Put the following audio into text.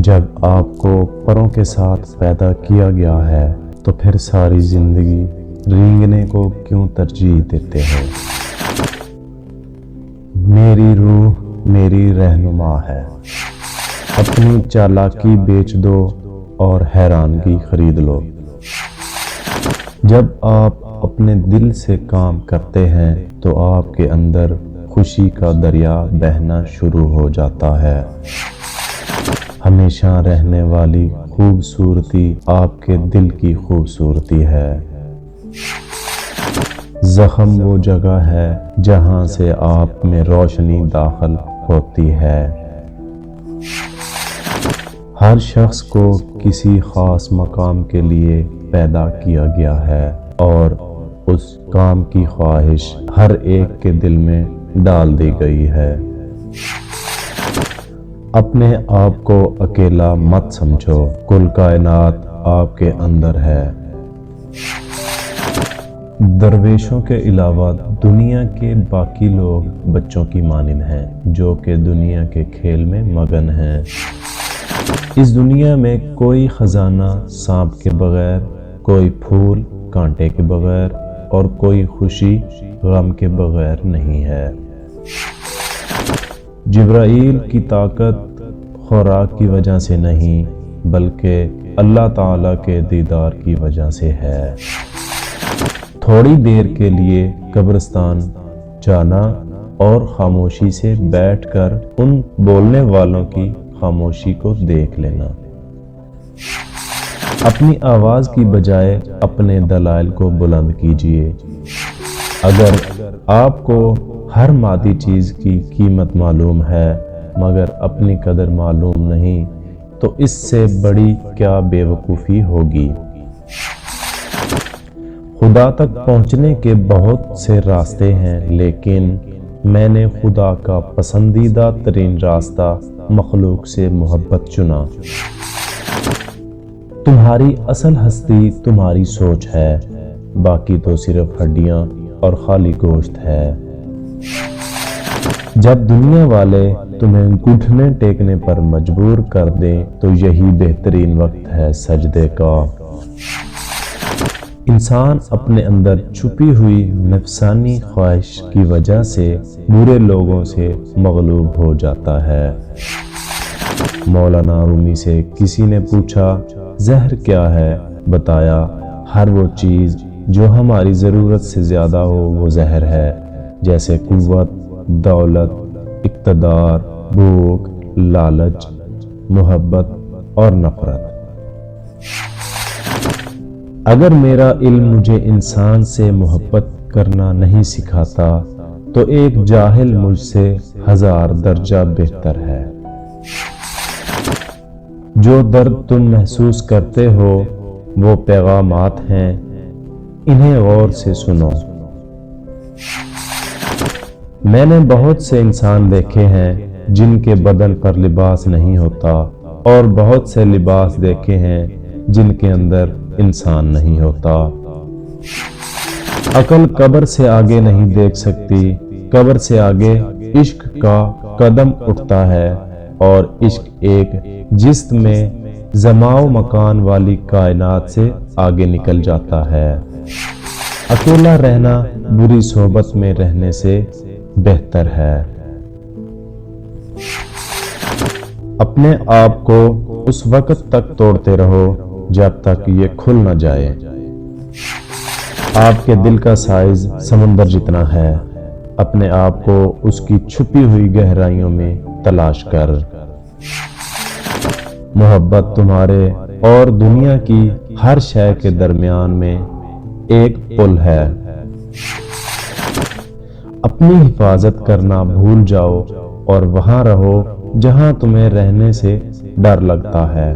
جب آپ کو پروں کے ساتھ پیدا کیا گیا ہے تو پھر ساری زندگی رینگنے کو کیوں ترجیح دیتے ہو؟ میری روح میری رہنما ہے، اپنی چالاکی بیچ دو اور حیرانگی خرید لو۔ جب آپ اپنے دل سے کام کرتے ہیں تو آپ کے اندر خوشی کا دریا بہنا شروع ہو جاتا ہے۔ ہمیشہ رہنے والی خوبصورتی آپ کے دل کی خوبصورتی ہے۔ زخم وہ جگہ ہے جہاں سے آپ میں روشنی داخل ہوتی ہے۔ ہر شخص کو کسی خاص مقام کے لیے پیدا کیا گیا ہے اور اس کام کی خواہش ہر ایک کے دل میں ڈال دی گئی ہے۔ اپنے آپ کو اکیلا مت سمجھو، کل کائنات آپ کے اندر ہے۔ درویشوں کے علاوہ دنیا کے باقی لوگ بچوں کی مانند ہیں جو کہ دنیا کے کھیل میں مگن ہیں۔ اس دنیا میں کوئی خزانہ سانپ کے بغیر، کوئی پھول کانٹے کے بغیر اور کوئی خوشی غم کے بغیر نہیں ہے۔ جبرائیل کی طاقت خوراک کی وجہ سے نہیں بلکہ اللہ تعالیٰ کے دیدار کی وجہ سے ہے۔ تھوڑی دیر کے لیے قبرستان جانا اور خاموشی سے بیٹھ کر ان بولنے والوں کی خاموشی کو دیکھ لینا۔ اپنی آواز کی بجائے اپنے دلائل کو بلند کیجیے۔ اگر آپ کو ہر مادی چیز کی قیمت معلوم ہے مگر اپنی قدر معلوم نہیں تو اس سے بڑی کیا بے وقوفی ہوگی۔ خدا تک پہنچنے کے بہت سے راستے ہیں لیکن میں نے خدا کا پسندیدہ ترین راستہ مخلوق سے محبت چنا۔ تمہاری اصل ہستی تمہاری سوچ ہے، باقی تو صرف ہڈیاں اور خالی گوشت ہے۔ جب دنیا والے تمہیں گھٹنے ٹیکنے پر مجبور کر دیں تو یہی بہترین وقت ہے سجدے کا۔ انسان اپنے اندر چھپی ہوئی نفسانی خواہش کی وجہ سے برے لوگوں سے مغلوب ہو جاتا ہے۔ مولانا رومی سے کسی نے پوچھا زہر کیا ہے؟ بتایا ہر وہ چیز جو ہماری ضرورت سے زیادہ ہو وہ زہر ہے، جیسے قوت، دولت، اقتدار، بھوک، لالچ، محبت اور نفرت۔ اگر میرا علم مجھے انسان سے محبت کرنا نہیں سکھاتا تو ایک جاہل مجھ سے 1000 درجہ بہتر ہے۔ جو درد تم محسوس کرتے ہو وہ پیغامات ہیں، انہیں غور سے سنو۔ میں نے بہت سے انسان دیکھے ہیں جن کے بدن پر لباس نہیں ہوتا اور بہت سے لباس دیکھے ہیں جن کے اندر انسان نہیں ہوتا۔ عقل قبر سے آگے نہیں دیکھ سکتی، قبر سے آگے عشق کا قدم اٹھتا ہے اور عشق ایک جسم میں زمان و مکان والی کائنات سے آگے نکل جاتا ہے۔ اکیلا رہنا بری صحبت میں رہنے سے بہتر ہے۔ اپنے آپ کو اس وقت تک توڑتے رہو جب تک یہ کھل نہ جائے۔ آپ کے دل کا سائز سمندر جتنا ہے، اپنے آپ کو اس کی چھپی ہوئی گہرائیوں میں تلاش کر۔ محبت تمہارے اور دنیا کی ہر شے کے درمیان میں ایک پل ہے۔ اپنی حفاظت کرنا بھول جاؤ اور وہاں رہو جہاں تمہیں رہنے سے ڈر لگتا ہے۔